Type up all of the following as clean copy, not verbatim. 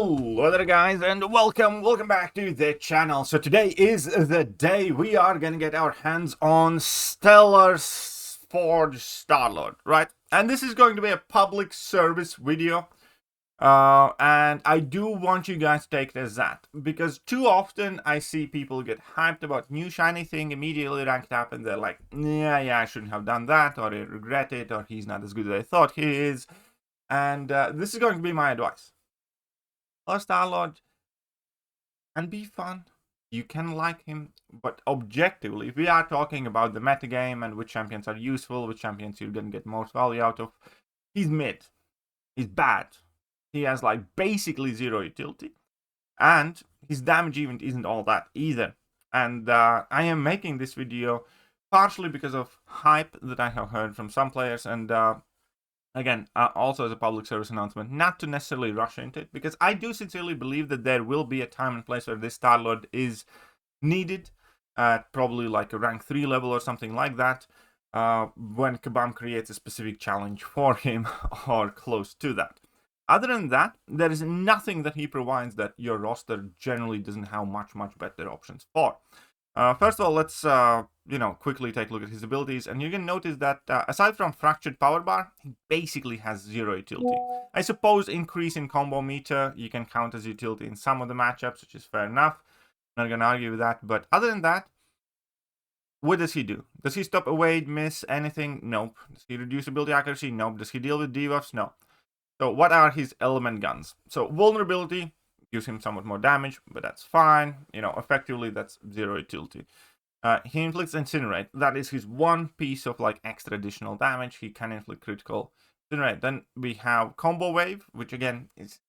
Hello there guys, and welcome back to the channel. So today is the day we are gonna get our hands on Stellar Forge Star-Lord, right? And this is going to be a public service video, and I do want you guys to take it as that, because too often I see people get hyped about new shiny thing, immediately ranked up, and they're like, yeah, I shouldn't have done that, or I regret it, or he's not as good as I thought he is. And this is going to be my advice. Star-Lord can be fun, you can like him, but objectively, if we are talking about the metagame and which champions are useful, which champions you're gonna get most value out of, he's mid. He's bad. He has like basically zero utility, and his damage even isn't all that either. And I am making this video partially because of hype that I have heard from some players, and again, also as a public service announcement, not to necessarily rush into it, because I do sincerely believe that there will be a time and place where this Star-Lord is needed, at probably like a rank 3 level or something like that, when Kabam creates a specific challenge for him or close to that. Other than that, there is nothing that he provides that your roster generally doesn't have much better options for. First of all, let's quickly take a look at his abilities, and you can notice that aside from Fractured Power Bar, he basically has zero utility. I suppose increase in combo meter you can count as utility in some of the matchups, which is fair enough. I'm not gonna argue with that, but other than that, what does he do? Does he stop evade, miss, anything? Nope. Does he reduce ability accuracy? Nope. Does he deal with debuffs? No. So what are his element guns? So vulnerability gives him somewhat more damage, but that's fine. Effectively that's zero utility. He inflicts Incinerate. That is his one piece of like extra additional damage. He can inflict critical Incinerate. Then we have Combo Wave, which again is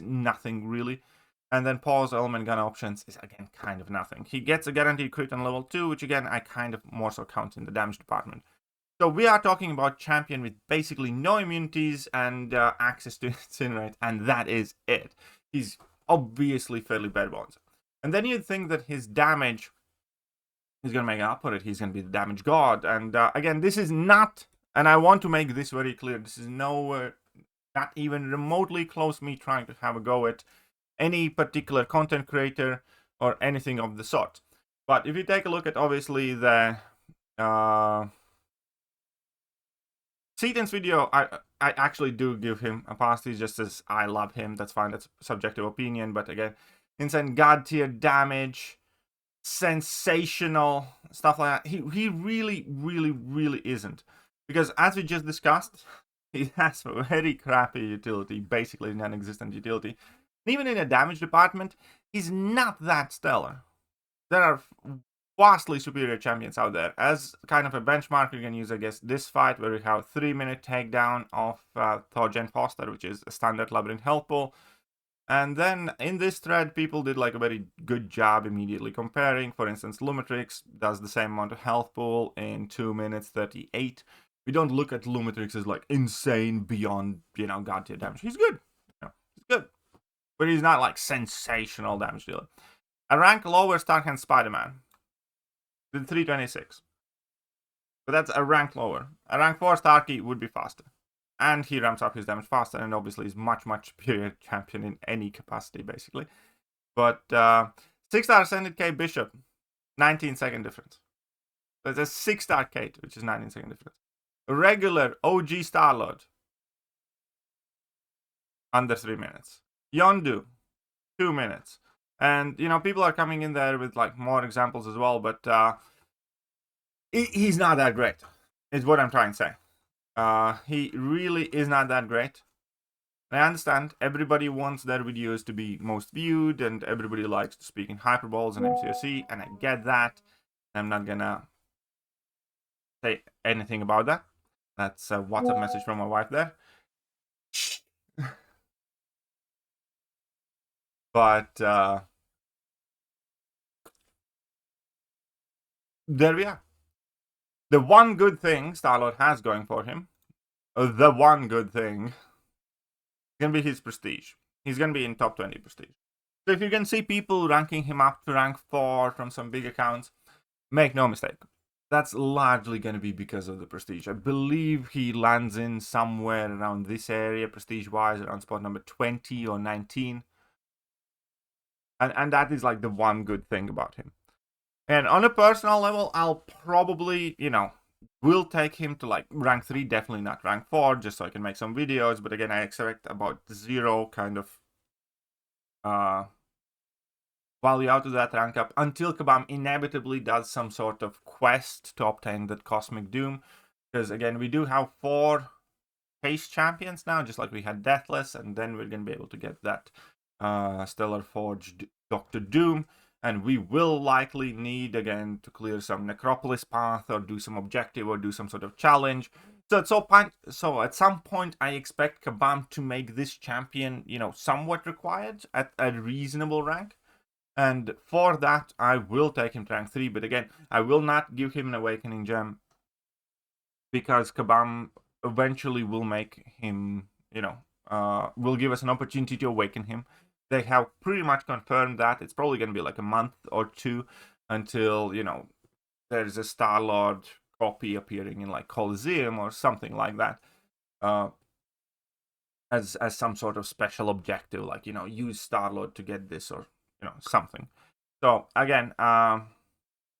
nothing really. And then Pause element gun options is again kind of nothing. He gets a guaranteed crit on level 2, which again I kind of more so count in the damage department. So we are talking about champion with basically no immunities and access to Incinerate, and that is it. He's obviously fairly bare bones. And then you'd think that his damage is going to make up for it. He's going to be the damage god. And again, this is not, and I want to make this very clear, this is nowhere, not even remotely close me trying to have a go at any particular content creator or anything of the sort. But if you take a look at obviously the Seaton's video, I actually do give him a pass. He just says I love him. That's fine. That's subjective opinion. But again, insane god tier damage, sensational stuff like that. He really isn't, because as we just discussed, he has very crappy utility, basically non-existent utility. And even in a damage department, he's not that stellar. There are vastly superior champions out there. As kind of a benchmark, you can use, I guess, this fight where we have 3-minute takedown of Thorgen Foster, which is a standard Labyrinth health pool. And then in this thread, people did like a very good job immediately comparing. For instance, Lumitrix does the same amount of health pool in 2 minutes 38. We don't look at Lumitrix as like insane beyond, god tier damage. He's good. He's good. But he's not like sensational damage dealer. A rank lower, Starkhand Spider-Man did 326. But that's a rank lower. A rank 4 Starkey would be faster. And he ramps up his damage faster, and obviously is much superior champion in any capacity, basically. But 6-star Ascended K Bishop, 19-second difference. There's a 6-star Kate, which is 19-second difference. A regular OG Star-Lord, under 3 minutes. Yondu, 2 minutes. And, people are coming in there with, like, more examples as well, but he's not that great, is what I'm trying to say. He really is not that great. And I understand everybody wants their videos to be most viewed, and everybody likes to speak in hyperboles and MCOC, and I get that. I'm not gonna say anything about that. That's a WhatsApp message from my wife there. But there we are. The one good thing Star-Lord has going for him, the one good thing, is going to be his prestige. He's going to be in top 20 prestige. So if you can see people ranking him up to rank 4 from some big accounts, make no mistake, that's largely going to be because of the prestige. I believe he lands in somewhere around this area, prestige-wise, around spot number 20 or 19. And that is like the one good thing about him. And on a personal level, I'll probably, will take him to like rank 3, definitely not rank 4, just so I can make some videos. But again, I expect about 0 kind of value out of that rank up until Kabam inevitably does some sort of quest to obtain that Cosmic Doom. Because again, we do have 4 Case champions now, just like we had Deathless, and then we're going to be able to get that Stellar Forged Dr. Doom. And we will likely need, again, to clear some Necropolis path or do some objective or do some sort of challenge. So at some point, I expect Kabam to make this champion, somewhat required at a reasonable rank. And for that, I will take him to rank 3. But again, I will not give him an Awakening Gem because Kabam eventually will make him, will give us an opportunity to awaken him. They have pretty much confirmed that. It's probably going to be like a month or 2 until, there's a Star-Lord copy appearing in like Coliseum or something like that. As some sort of special objective, like, use Star-Lord to get this or, something. So again, I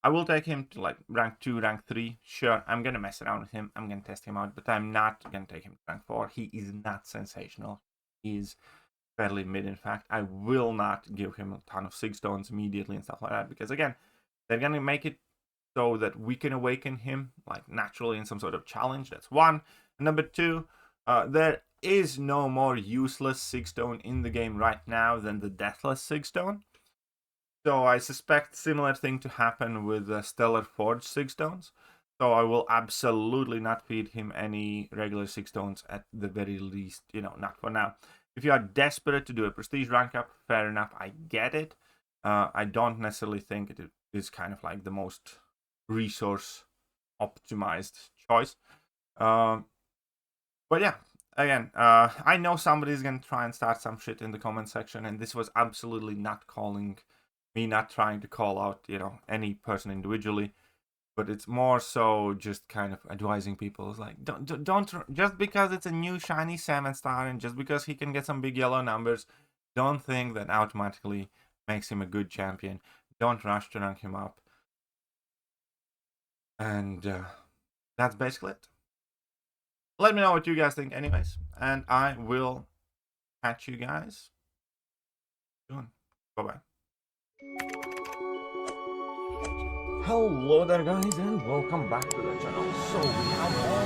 will take him to like rank 2, rank 3. Sure, I'm going to mess around with him. I'm going to test him out, but I'm not going to take him to rank 4. He is not sensational. He is fairly mid, in fact. I will not give him a ton of 6 stones immediately and stuff like that, because again, they're going to make it so that we can awaken him like naturally in some sort of challenge. That's one. And number 2, there is no more useless 6 stone in the game right now than the Deathless 6 stone. So I suspect similar thing to happen with Stellar Forge 6 stones. So I will absolutely not feed him any regular 6 stones at the very least, not for now. If you are desperate to do a prestige rank up, fair enough, I get it. I don't necessarily think it is kind of like the most resource optimized choice. But yeah, again, I know somebody's going to try and start some shit in the comment section, and this was absolutely not not trying to call out, any person individually, but it's more so just kind of advising people. It's like, don't just because it's a new shiny 7-star and just because he can get some big yellow numbers, don't think that automatically makes him a good champion. Don't rush to rank him up. And that's basically it. Let me know what you guys think anyways, and I will catch you guys soon. Bye-bye. Hello there guys, and welcome back to the channel. So we have